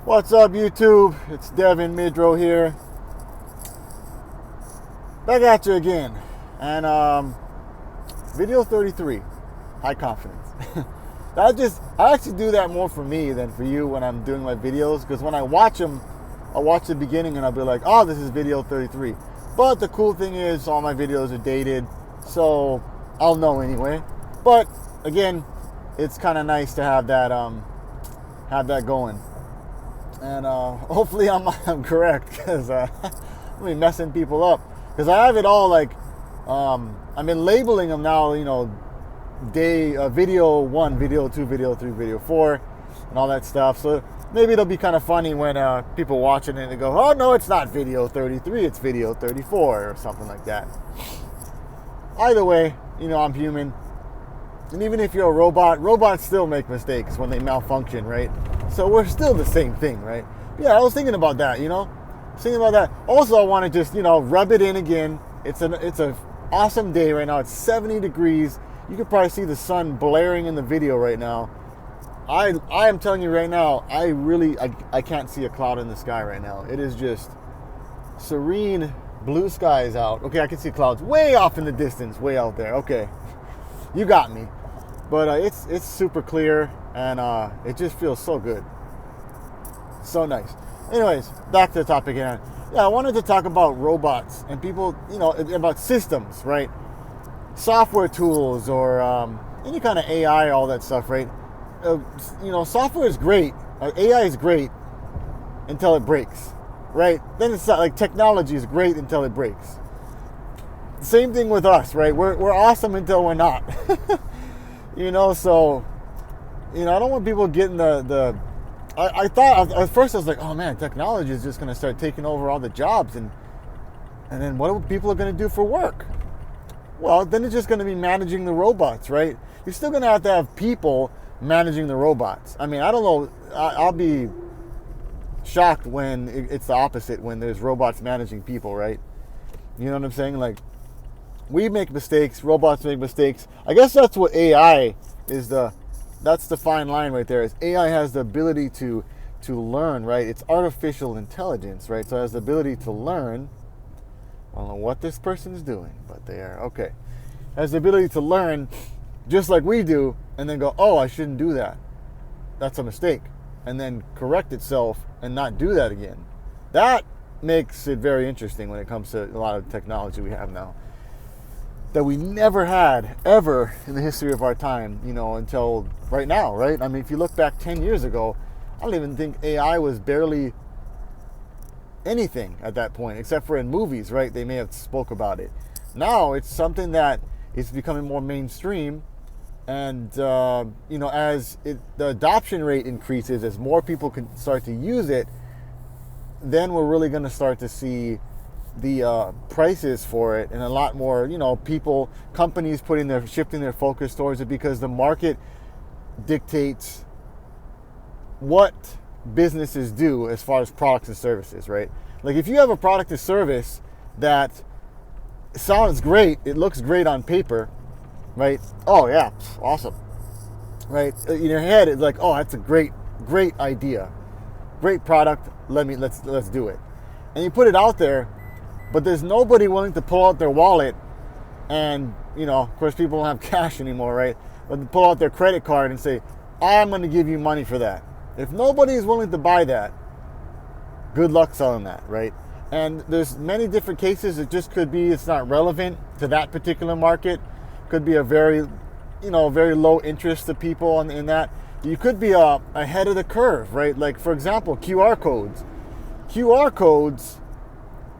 What's up, YouTube? It's Devin Midrow here. Back at you again. And video 33, high confidence. I actually do that more for me than for you when I'm doing my videos, because when I watch them, I'll watch the beginning and I'll be like, oh, this is video 33. But the cool thing is all my videos are dated, so I'll know anyway. But again, it's kind of nice to have that going. And hopefully I'm correct, because I'm messing people up. Because I have it all like, I've been labeling them now, video 1, video 2, video 3, video 4, and all that stuff. So maybe it'll be kind of funny when people watching it and they go, oh no, it's not video 33, it's video 34 or something like that. Either way, I'm human. And even if you're a robot, robots still make mistakes when they malfunction, right? So we're still the same thing, right? Yeah, I was thinking about that, Also, I want to just, rub it in again. It's a awesome day right now. It's 70 degrees. You could probably see the sun blaring in the video right now. I am telling you right now, I can't see a cloud in the sky right now. It is just serene blue skies out. Okay, I can see clouds way off in the distance, way out there. Okay, you got me. But it's super clear, and it just feels so good. So nice. Anyways, back to the topic again. Yeah, I wanted to talk about robots and people, about systems, right? Software tools or any kind of AI, all that stuff, right? Software is great. AI is great until it breaks, right? Then it's not like technology is great until it breaks. Same thing with us, right? We're awesome until we're not. So, I don't want people getting I thought at first I was like, oh man, technology is just going to start taking over all the jobs, and then what are people going to do for work? Well, then it's just going to be managing the robots, right? You're still going to have people managing the robots. I mean, I don't know. I'll be shocked when it's the opposite, when there's robots managing people, right? You know what I'm saying? Like, we make mistakes, robots make mistakes. I guess that's what AI is. That's the fine line right there. Is AI has the ability to learn, right? It's artificial intelligence, right? So it has the ability to learn. I don't know what this person is doing, but they are okay. Has the ability to learn just like we do, and then go, oh, I shouldn't do that. That's a mistake. And then correct itself and not do that again. That makes it very interesting when it comes to a lot of technology we have now that we never had ever in the history of our time, until right now, right? I mean, if you look back 10 years ago, I don't even think AI was barely anything at that point, except for in movies, right? They may have spoke about it. Now it's something that is becoming more mainstream, and as the adoption rate increases, as more people can start to use it, then we're really going to start to see the prices for it, and a lot more, companies shifting their focus towards it, because the market dictates what businesses do as far as products and services, right? Like, if you have a product or service that sounds great, it looks great on paper, right? Oh yeah, awesome, right? In your head, it's like, oh, that's a great idea, great product. Let's do it, and you put it out there. But there's nobody willing to pull out their wallet, and, of course, people don't have cash anymore, right? But to pull out their credit card and say, I'm going to give you money for that. If nobody is willing to buy that, good luck selling that, right? And there's many different cases. It just could be it's not relevant to that particular market. Could be a very low interest to people in that. You could be ahead of the curve, right? Like, for example, QR codes. QR codes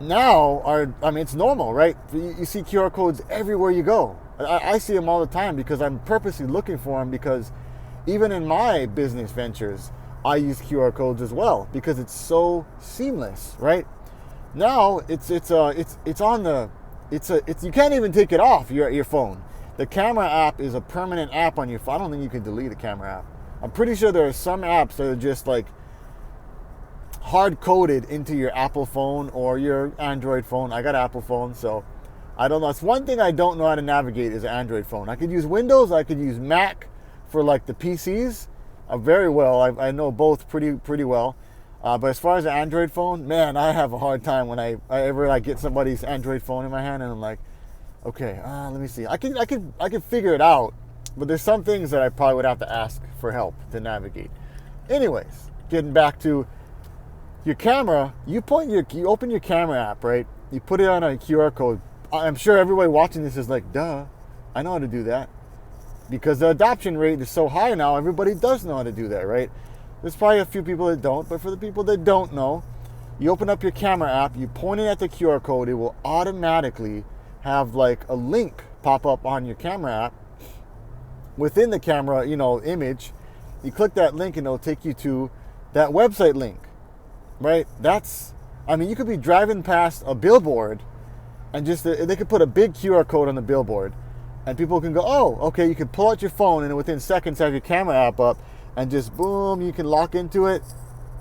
now it's normal, right? You see QR codes everywhere you go. I see them all the time because I'm purposely looking for them, because even in my business ventures, I use QR codes as well, because it's so seamless, right? Now you can't even take it off your phone. The camera app is a permanent app on your phone. I don't think you can delete a camera app. I'm pretty sure there are some apps that are just like hard-coded into your Apple phone or your Android phone. I got an Apple phone, so I don't know. It's one thing I don't know how to navigate is an Android phone. I could use Windows, I could use Mac for like the PCs very well. I know both pretty well. But as far as the Android phone, man, I have a hard time when I ever like get somebody's Android phone in my hand, and I'm like, okay, let me see. I can figure it out, but there's some things that I probably would have to ask for help to navigate. Anyways, getting back to your camera, you open your camera app, right? You put it on a QR code. I'm sure everybody watching this is like, duh, I know how to do that. Because the adoption rate is so high now, everybody does know how to do that, right? There's probably a few people that don't, but for the people that don't know, you open up your camera app, you point it at the QR code, it will automatically have like a link pop up on your camera app within the camera, image. You click that link and it'll take you to that website link, right? You could be driving past a billboard and they could put a big QR code on the billboard and people can go, oh, okay, you can pull out your phone and within seconds have your camera app up and just boom, you can lock into it.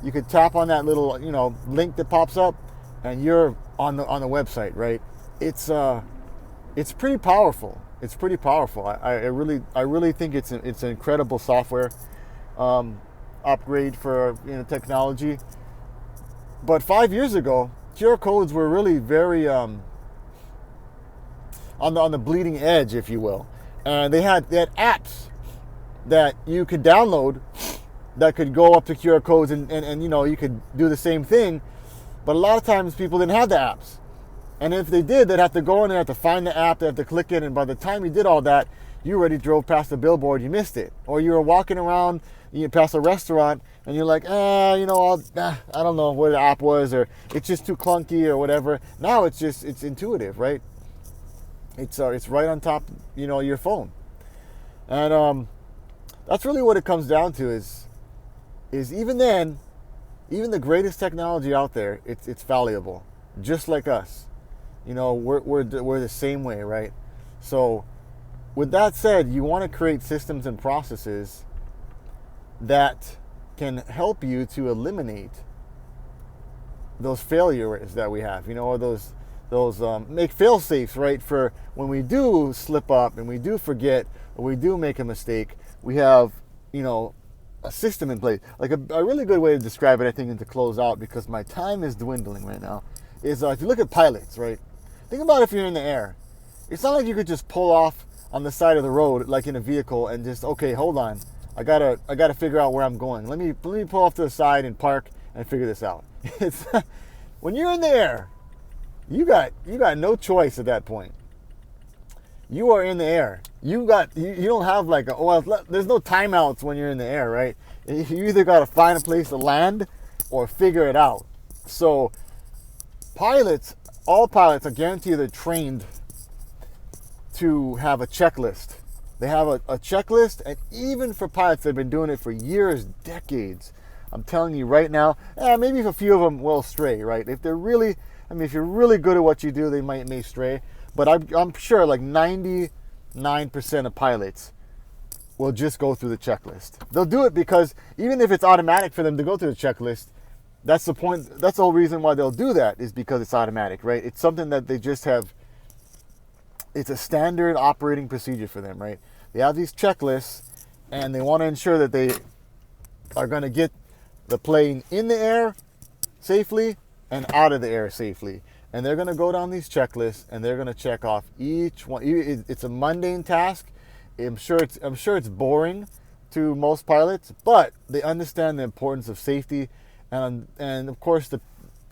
You can tap on that little, link that pops up and you're on the website, right? It's pretty powerful. It's pretty powerful. I really think it's an incredible software upgrade for technology. But 5 years ago, QR codes were really very on the bleeding edge, if you will. And they had apps that you could download that could go up to QR codes and you could do the same thing. But a lot of times people didn't have the apps. And if they did, they'd have to go in and have to find the app, they'd have to click it, and by the time you did all that, you already drove past the billboard, you missed it. Or you were walking around, you past a restaurant, and you're like, I don't know where the app was, or it's just too clunky or whatever. Now it's intuitive, right? It's right on top, your phone. And that's really what it comes down to is even then, even the greatest technology out there, it's fallible, just like us. We're the same way, right? So with that said, you want to create systems and processes that can help you to eliminate those failures that we have, or those make fail safes, right? For when we do slip up and we do forget or we do make a mistake, we have, a system in place. Like a really good way to describe it, I think, and to close out, because my time is dwindling right now, is if you look at pilots, right? Think about if you're in the air. It's not like you could just pull off on the side of the road like in a vehicle and just, okay, hold on, I gotta figure out where I'm going. Let me pull off to the side and park and figure this out. It's when you're in the air, you got no choice at that point. You are in the air. You don't have like there's no timeouts when you're in the air, right? You either got to find a place to land or figure it out. So all pilots, I guarantee you, they're trained to have a checklist. They have a checklist, and even for pilots that have been doing it for years, decades, I'm telling you right now, maybe a few of them will stray, right? If you're really good at what you do, they may stray. But I'm sure like 99% of pilots will just go through the checklist. They'll do it because even if it's automatic for them to go through the checklist, that's the point. That's the whole reason why they'll do that, is because it's automatic, right? It's something that they just have. It's a standard operating procedure for them, right? They have these checklists, and they want to ensure that they are going to get the plane in the air safely and out of the air safely. And they're going to go down these checklists, and they're going to check off each one. It's a mundane task. I'm sure it's boring to most pilots, but they understand the importance of safety, and of course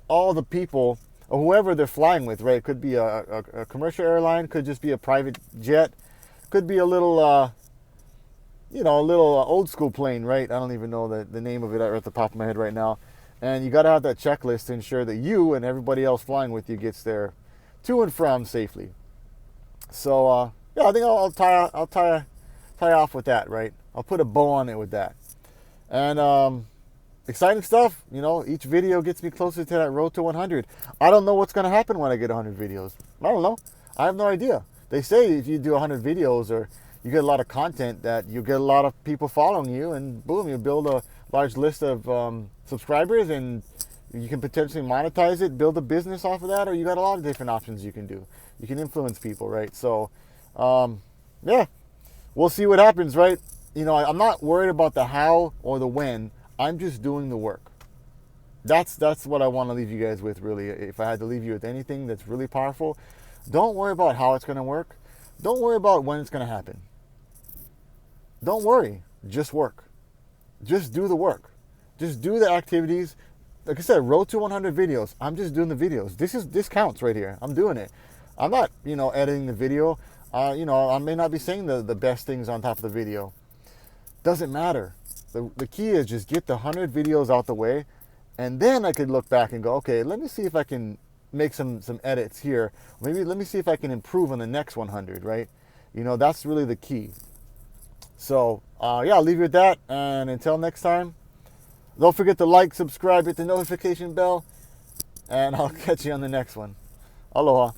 all the people or whoever they're flying with, right? It could be a commercial airline, could just be a private jet, could be a little old school plane, right? I don't even know the name of it at the top of my head right now. And you got to have that checklist to ensure that you and everybody else flying with you gets there to and from safely. So I think I'll tie off with that, right? I'll put a bow on it with that. And exciting stuff. Each video gets me closer to that road to 100. I don't know what's going to happen when I get 100 videos. I don't know. I have no idea. They say if you do 100 videos or you get a lot of content, that you get a lot of people following you, and boom, you build a large list of subscribers, and you can potentially monetize it, build a business off of that, or you got a lot of different options you can do. You can influence people, right? So, we'll see what happens, right? I'm not worried about the how or the when. I'm just doing the work. That's what I want to leave you guys with, really. If I had to leave you with anything that's really powerful, don't worry about how it's going to work. Don't worry about when it's going to happen. Don't worry. Just work. Just do the work. Just do the activities. Like I said, road to 100 videos. I'm just doing the videos. This counts right here. I'm doing it. I'm not, editing the video. I may not be saying the best things on top of the video. Doesn't matter. The key is just get the 100 videos out the way, and then I could look back and go, okay, let me see if I can make some edits here. Maybe let me see if I can improve on the next 100, right? That's really the key. So, I'll leave you with that. And until next time, don't forget to like, subscribe, hit the notification bell, and I'll catch you on the next one. Aloha.